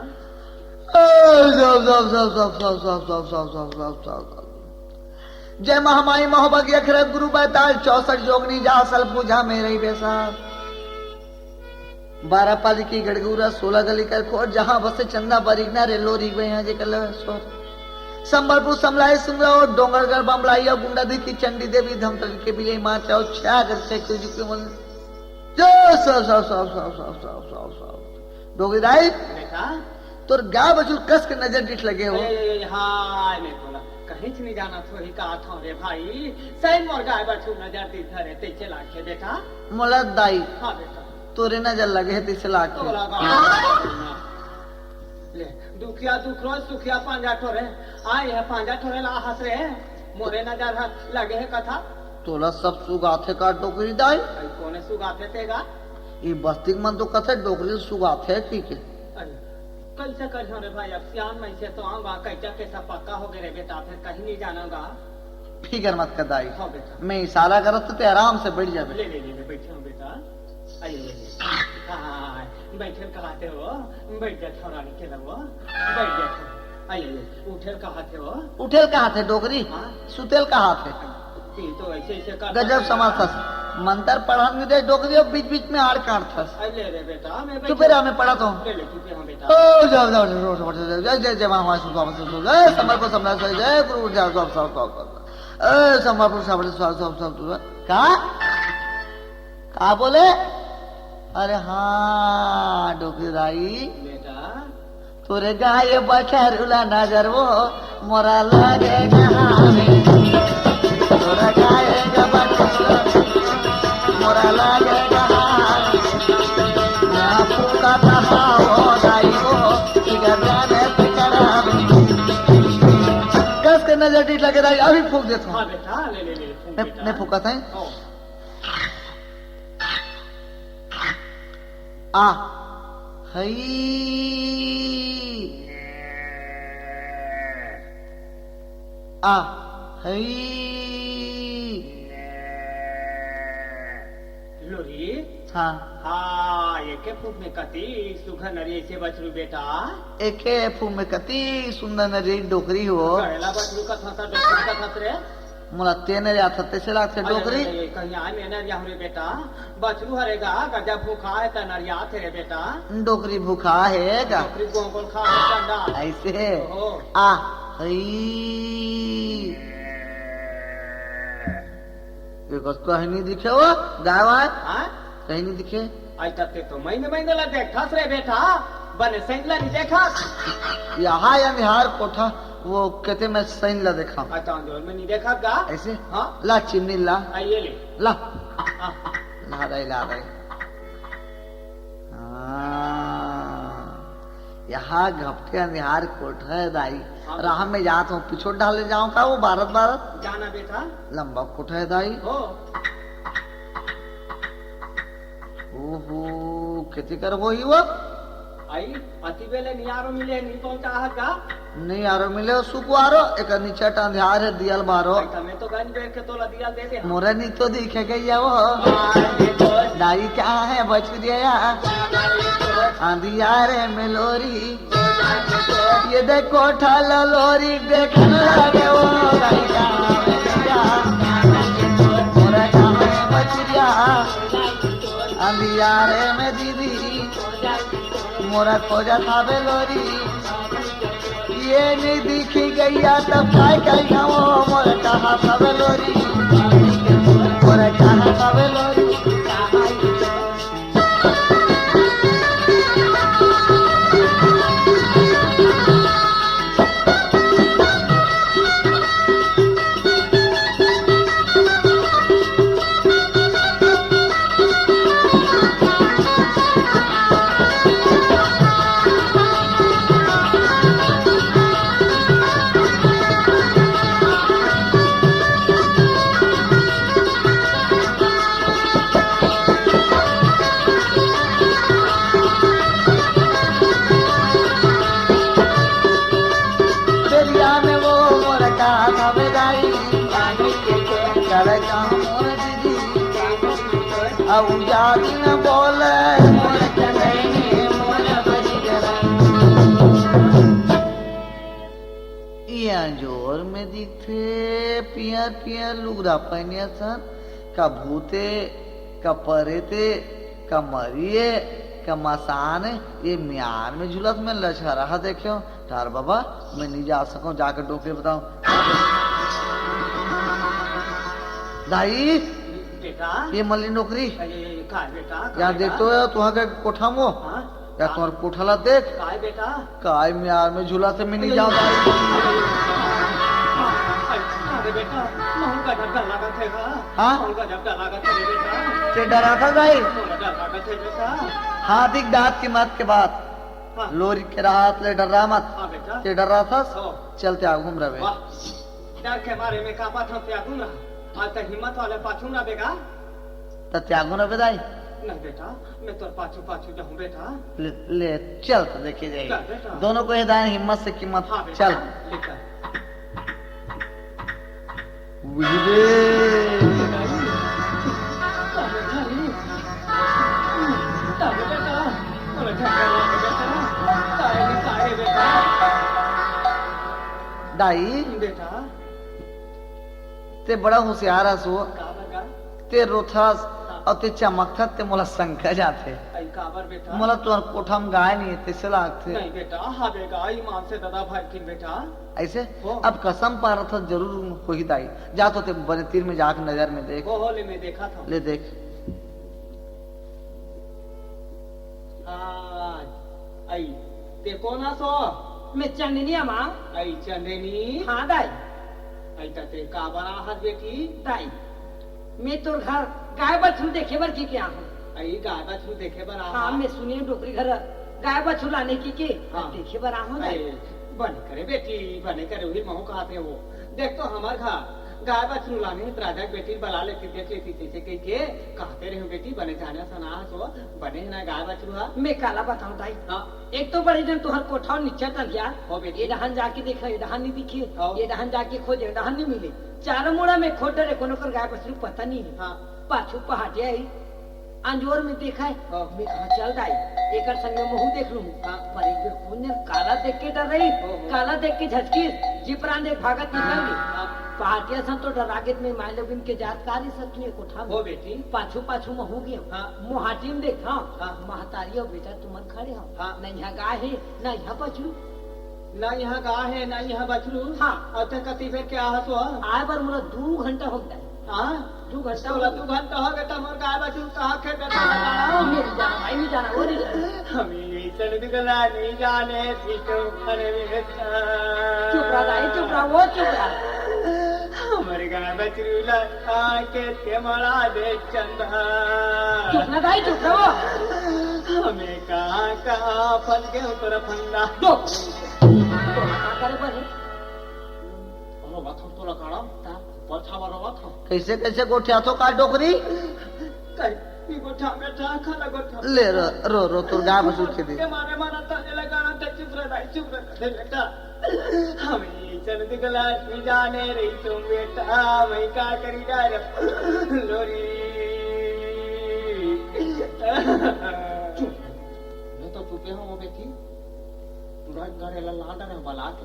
जय महामाई महोभाग्य अखर गुरु बैताल 64 जोगनी जा सल पूजा में रही बेसा 12 पाली की गड़गूरा 16 गली कर खोर जहां बसे चंदा बरिगना रे लोरी गए हैं जे कल सोर संबलपुर समलाई सुंदर और डोंगरगढ़ बमलाई और गुंडादी की चंडी देवी धमतरी के बिले मां चाओ छागर से कुछ के मन जो सब डोगरी दाई बेटा तोर गाय बचू कस के नजर डिठ लगे हो हाय मैं बोला कहीं नहीं जाना तो ही कहा था रे भाई सही मोर गाय बचू नजर दी धरे ते चला के बेटा मोला दाई हाँ बेटा तोरे नजर लगे है तिसे लाख तो बोला ले दुखिया दुख रोज सुखिया पांजा ठोरे आए है पांजा ठोरे ला हंस रहे मोरे नजर लगे है कथा तोला सब सुगाथे का डोकरी दाई कोने सुगाते तेगा ये बस्ती मन तो कथे डोकरी सुगाथे ठीक है कल से कर रे भाई अब सियान में से तो आऊंगा कैसा कैसा पक्का हो गए बेटा फिर कहीं नहीं जानागा फिकर मत कर दाई हाँ बेटा मैं इशारा करत तो ते आराम से बैठ जाबे ले ले ले बैठे हूँ बेटा आइए हाँ बैठे कहते हो बैठ जा थोड़ा निकल वो बैठ जा आइए उठेल कहते हो उठेल कहाँ थे डोकरी हाँ? सुतेल कहाँ थे तो ऐसे ऐसे कर गजब समाज मंत्र पढ़ाने दे डोकरी और बीच बीच में आड़ काट था ले रे बेटा मैं चुप रहा मैं पढ़ा तो ले ले चुप रहा बेटा ओ जाओ जाओ जय जय जय महामाई सुख जय समर्पण समला जय गुरु जाओ सब ए समर्पण सब कहा बोले अरे हाँ डोकरी दाई बेटा तोरे गाय बछरुला नजर वो मोरा लगे तोरा गाय बछरुला मोरा लगे फूका कहा हो दाई हो कस के नजर टीट लगे दाई अभी फूक देता हूँ हाँ बेटा ले ले ले मैं फूका था आ हई आ हई लोरी हाँ हाँ एक फूक में कती सुखा नरी से बचरू बेटा एके फू में कति सुंदर नरी डोकरी हो करेला बचरू का था डोकरी का था रे मोला तेने या थते से लागते डोकरी कहीं आए में नरिया रे बेटा बचरू हरेगा गजा भूखा है त नरिया थे रे बेटा डोकरी भूखा है का डोकरी गोंगोल खा है चंदा ऐसे ओहो। आ हई कहीं नहीं दिखे वो गाय वाय हाँ कहीं नहीं दिखे आज तक तो महीने महीने ला देखा रे बेटा बने सैनला नहीं देखा यहाँ या निहार कोठा वो कहते मैं सैन ला देखा अच्छा अंजोर में नहीं देखा का ऐसे हाँ ला चिमनी ला आइए ले ला हाँ, ला रही यहाँ घपटे अंधियार कोठा है दाई हाँ। राह में जाता हूँ पिछोड़ डाले जाऊं का वो भारत भारत जाना बेटा लंबा कोठा है दाई हो ओहो खेती कर वो ही वो आई अति बेले नियारो मिले नहीं पहुंचा है का नहीं यारो मिले सुको आरो एक नीचे अंधियार है दियल बारो ऐसा मैं तो गंज बैठ के तोला दिया दे दे मोरे नहीं तो दिखे गई है वो दाई क्या है बच गया अंधियारे में लोरी ये देखो ठाल लोरी देखने लगे वो दाई कहाँ है गया मोरे कहाँ है बच गया अंधियारे में दीदी मोरा खोजा था बेलोरी ये नहीं दिखी गैया तब काय काय वो मोरा कहा था बेलोरी मोरा कहा था बेलोरी न बोले जोर में दिखते पियर पियर लुगरा पहनिया सन का भूते का परेते का मरिए का मसान ये म्यान में झुलस में लचका रहा देखो तार बाबा मैं नहीं जा सकूं जाकर डोके बताऊं दाई बेटा ये मल्ली नौकरी का बेटा यहाँ देखते हो तुहा के कोठा मो हाँ या तुम्हार कोठाला देख काय बेटा काय म्यार में झूला से मैं नहीं जाऊं अरे बेटा महू का झटका लगा थे का हाँ? महू का झटका लगा थे बेटा ते डरा था दाई महू का लगा थे बेटा हाथिक दांत की मत के बाद हाँ लोरी के राहत ले डर रहा मत हाँ बेटा ते डर रहा था हो चलते आ घूम रहे वाह डर के मारे में कापा था त्यागू ना आज तक हिम्मत वाले पाछू ना बेगा तो त्यागो न बेदाई नहीं बेटा मैं तो पाछू पाछू जाऊं बेटा ले चल तो देखी चल जाएगी बेटा दोनों को हिदायत हिम्मत से कीमत हाँ बेटा चल लेकर दाई बेटा ते बड़ा होशियार है सो का बगा ते रोथस और ते चमकता ते मोला संख्या जाते आई काबर बेटा मोला तुअर कोठम गाय नहीं ते से लागते नहीं बेटा हाँ बेगा ईमान से दादा भाई थी बेटा ऐसे हो। अब कसम पा रहा था जरूर हो ही दाई जा तो ते बने तीर में जाके नजर में देख वो होली में देखा था ले देख आज आई ते कौन सो मैं चंदनिया माँ आई चंदेनी हाँ दाई आई ते का बना हाथ बेटी दाई मैं तो घर गाय बछरू देखे बर की क्या हूँ आई गाय बछरू देखे बना हाँ मैं सुनिए डोकरी घर गाय बछरू लाने की के हाँ। देखे बर आहूँ दाई बने करे बेटी बने करे वही महू कहते वो देख तो हमार घर गाय बछरू लाने प्राजक बेटी बला लेती देख लेती जैसे कह के कहते रहे बेटी बने जाने सना सो बने ना गाय बछरू हा मैं काला बताऊँ दाई हाँ एक तो बड़ी दिन तुहर कोठा नीचे टल गया हो बेटी ये डहन जाके देखा ये डहन नहीं दिखे हाँ। ये डहन जाके खोजे डहन नहीं मिले चारों मुड़ा में खोट डरे कोनो कर गाय बछरू पता नहीं है हाँ पाछू पहाटे आई अंजोर में देखा है हाँ। मैं कहा चल दाई एकर संग महू देख लूं हाँ। पर एक बेर कौन ने काला देख के डर रही हो। काला देख के झटकी जिपरान देख भागत निकल गई हाँ। पहाटिया सन तो डरागित में माय लोगिन के जात कारी सकनी कोठा में हो बेटी पाछू पाछू महू गए हाँ। मुहाटी में देखा हाँ। महतारी और बेटा तुमन खड़े हो हाँ। न यहाँ गाय है न यहाँ बछरू ना यहाँ गाय है ना यहाँ बछरू हाँ। और ते कति फेर क्या हसो आए पर मोरा 2 घंटा हो गया हाँ 2 घंटा तोला तू घंटा हो गया मोर गाय बछरू कहाँ खे बेटा मेरी जाना भाई नहीं जाना वो नहीं जाना हम चल दिखला नहीं जाने थी तो खरे चुप रहा दाई, चुप रहा, वो चुप रहा। हमारे गाय बचरूला आके ते मरा दे चंदा। चुप ना दाई, चुप रहो। हमें कहाँ फल के ऊपर फंदा। दो कहाँ करे बने? बाथम तो लगाड़ा पछा वाला बाथम कैसे कैसे गोठिया तो का डोकरी कहीं गोठा बैठा खाना गोठा ले रो तो गाय बसूल के दे के मारे मारा ताजे लगाना तो चुप रह बेटा हमें चल दिखला नहीं जाने रही तुम बेटा मैं क्या करी जा लोरी मैं तो चुपे हूँ वो बेटी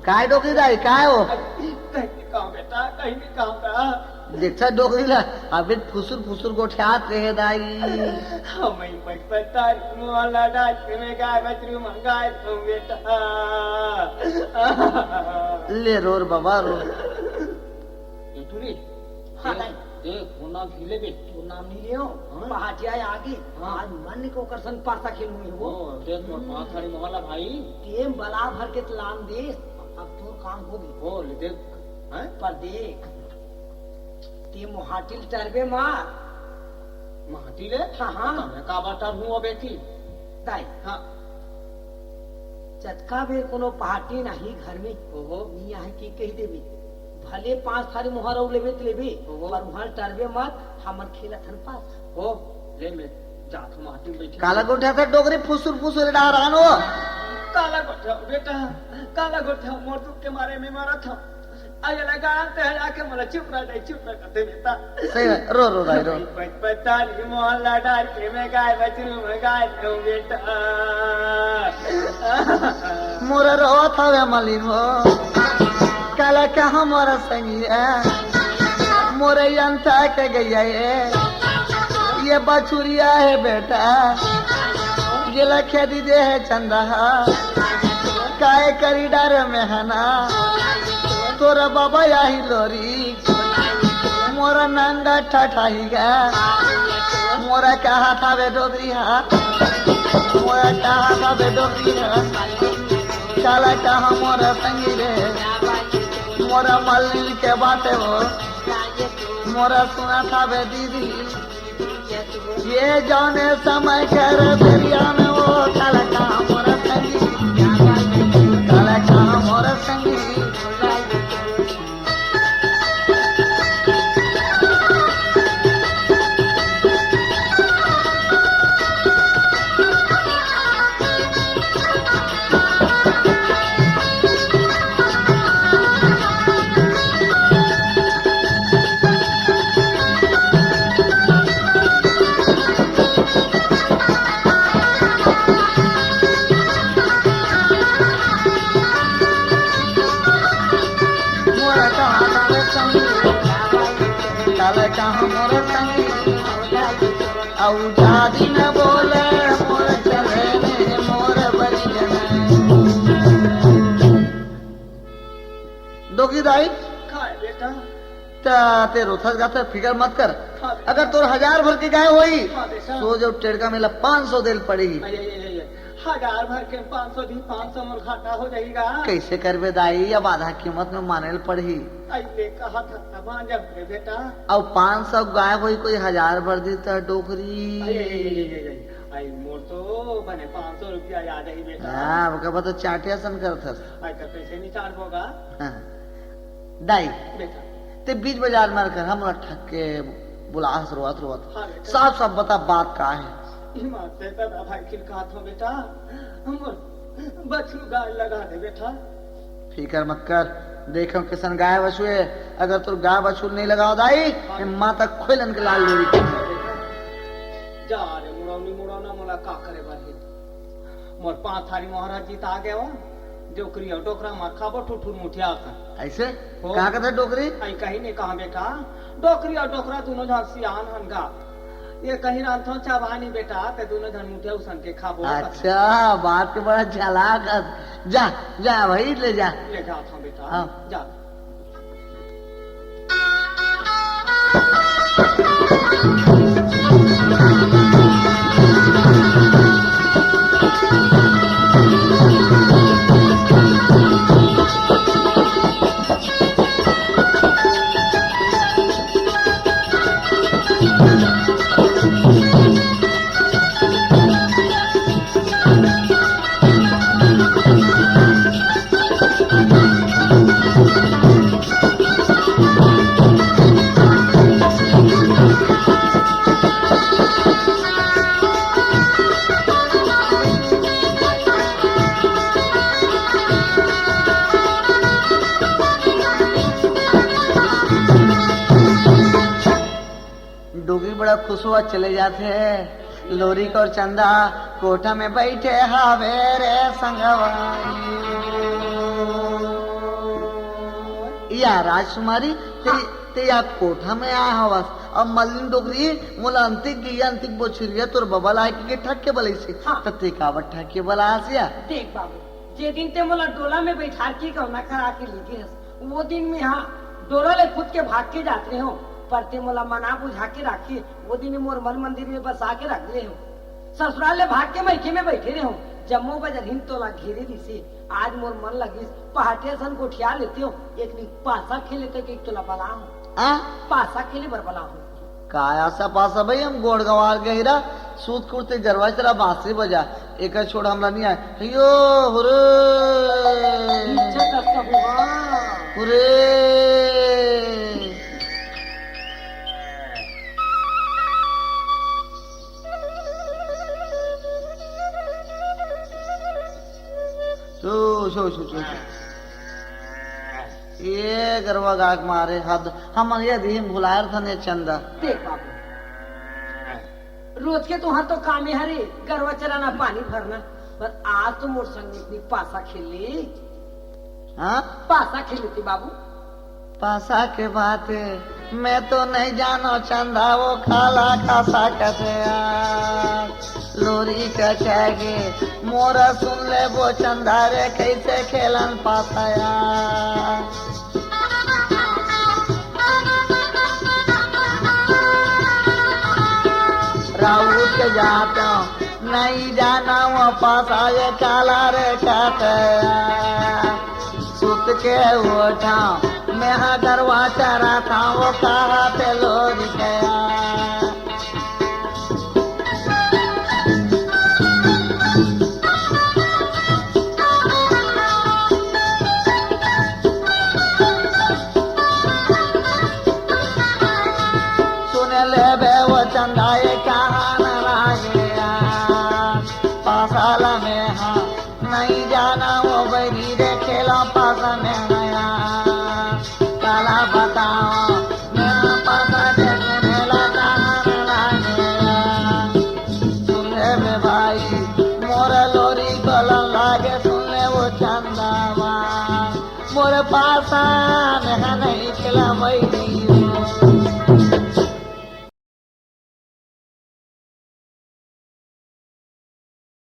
काय डोकरी दाई काय हो बेटा कहीं नहीं कहूँगा देखा डोकरी ला अबे फुसुर फुसुर गोठियात रहे दाई हमें पचपता मोहल्ला डाल में गाय बचरू मंगाए तुम बेटा ले रो बाबा रो हाँ दाई, देख वो नाम हिले बे वो नाम नहीं लियो। पहाटिया आगे आज मन को कर संग पासा खेलूंगी वो। देख मोर पास खड़ी मोहल्ला भाई टेम बला भर के तलाम दे, अब तो काम होगी। बोल देख हैं पर देख ते मुहाटिल टरबे मार महती ले हाँ हाँ मैं का बाटर हूँ बेटी दाई हाँ चटका बेर कोनो पहाटी नहीं घर में ओहो मियाँ है की कही देवी भले 5 थारी मुहर लेबे तो लेबे पर वहाँ टरबे मत हमर खेलत हन पास हो ले मैं जात हूँ महती बैठी काला गोठिया था डोकरी फुसुर फुसुर डाह रहा नो काला गोठा बेटा काला गोठा मोर दुख के मारे में मारा था आगे लगा ते आके मला चुप रह करते बेटा सही है रो दाई रो पता मोहल्ला डाल के मैं गाय बचरू में गाय दूं बेटा मोरा रो था वे मलिन हो काला कहाँ मोरा संगी है मोरे यंता के गैया ये बछुरिया है बेटा गिला खेती दे है चंदा काय करी डर में है ना तोरा बाबा यही लोरी मोरा नंगा ठठाई गा मोरा कहा था बे डोगरी हा मोरा कहा था बे डोगरी हा काला कहा मोरा संगी रे मोरा मल्लिल के बाते वो मोरा सुना था बे दीदी ये जाने समय कर दरिया में वो काला कहा मोरा संगी काला कहा मोरा संगी औजादी न बोले मोर चले ने मोर बलिजन डोगी दाई खाए बेटा ते रोथस गाते फिकर मत कर अगर तोर 1000 भर की गाय होई सो जो टेड़का मिला 500 दिल पड़ेगी 1000 भर के 500 दी 500 मोर घाटा हो जाएगा कैसे करबे दाई अब आधा कीमत में माने पड़ही ऐसे कहा था तबाह जब बेटा अब 500 गाय होई कोई 1000 भर दी तो डोकरी आई मोर तो बने 500 रुपया याद है बेटा हाँ वो कब तो चाटिया सन करथस आई का पैसे नहीं चार होगा हाँ। दाई बेटा ते बीच बाजार में कर हम ठग के बुलास रोवत रोवत हाँ बेटा। साफ साफ बता बात का है हिम्मत से तब भाई खिलका था बेटा हम बछू गाय लगा दे बेटा फिकर मत कर देखो किसान गाय बछुए अगर तू गाय बछू नहीं लगाओ दाई माता खोलन के लाल लोरी जा रे मुड़ौना मोला का करे बाली मोर 5 थारी महाराज जी आ गए हो डोकरी और डोकरा मार खाबो ठुठुर मुठिया का ऐसे हो। कहाँ का था डोकरी आई कहीं नहीं कहा बेटा डोकरी और डोकरा दोनों जन सियान हनगा ये कहीं रांधो चाबानी बेटा ते दोनों जन मुठिया उसन के खाबो अच्छा बात के बड़ा चालाक है। जा जा भाई ले जा ले जा था बेटा हाँ। जा बड़ा खुश हुआ चले जाते हैं। लोरी और चंदा कोठा में बैठे हावे रे संगवाई। या राजकुमारी ते या कोठा में आया हवस अब मलिन डोगरी मोला अंतिक बोछुरिया तोर बबल आए के ठक्के बले से हाँ। तते कावट ठक्के बला आसिया। देख बाबू, जे दिन ते मोला डोला में बैठा के गौना करा के लेके हस, वो दिन में हाँ डोला ले खुद के भाग के जाते हो, पर ते मोला मना बुझा के राखी, वो दिन मोर मन मंदिर में बसा के रख ले हो। ससुराल ले भाग के मैके में बैठे रहे हो, जम्मू बजरहिन तोला घेरे दिसे। आज मोर मन लगी पहाटे सन गोठिया लेते हो, एक नी पासा खेले तो एक तोला बला हो, पासा खेले बर बला हो। काया सा पासा भाई हम गोड़ गवार गहिरा सूत कुर्ते जरवा तेरा बांसुरी बजा एक छोड़ हमरा नहीं आए यो हुरे नीचे तक का हुआ। हुरे शो ये गरवा गाक मारे हद हम ये दी भुलायर थने चंदा। देख बाबू, रोज के तुहार तो काम है हरे गरवा चराना पानी भरना, पर आज तो मोर संग इतनी पासा खेले। हाँ पासा खेलती बाबू। पासा के बात मैं तो नहीं जानो चंदा वो खाला खासा कहते लोरी का चाहे मोरा सुन ले वो चंदा रे कैसे खेलन पासा यार। राउत के जाता हूँ नहीं जाना वो पासा ये काला रे कहते सुत के उठा मैं गरवा चरा था वो कहा पे लोरी गया। सुने ले बे वो चंदा ये कहा न गया पासाला में हाँ नहीं जाना वो बैरी रे खेला पासा में गया काला बताओ मेरा पासा देखने मेला कहा न गया। सुन ले बे भाई मोर लोरी गलन लागे सुन ले वो चंदा मोर पासा में नहीं खेला बैरी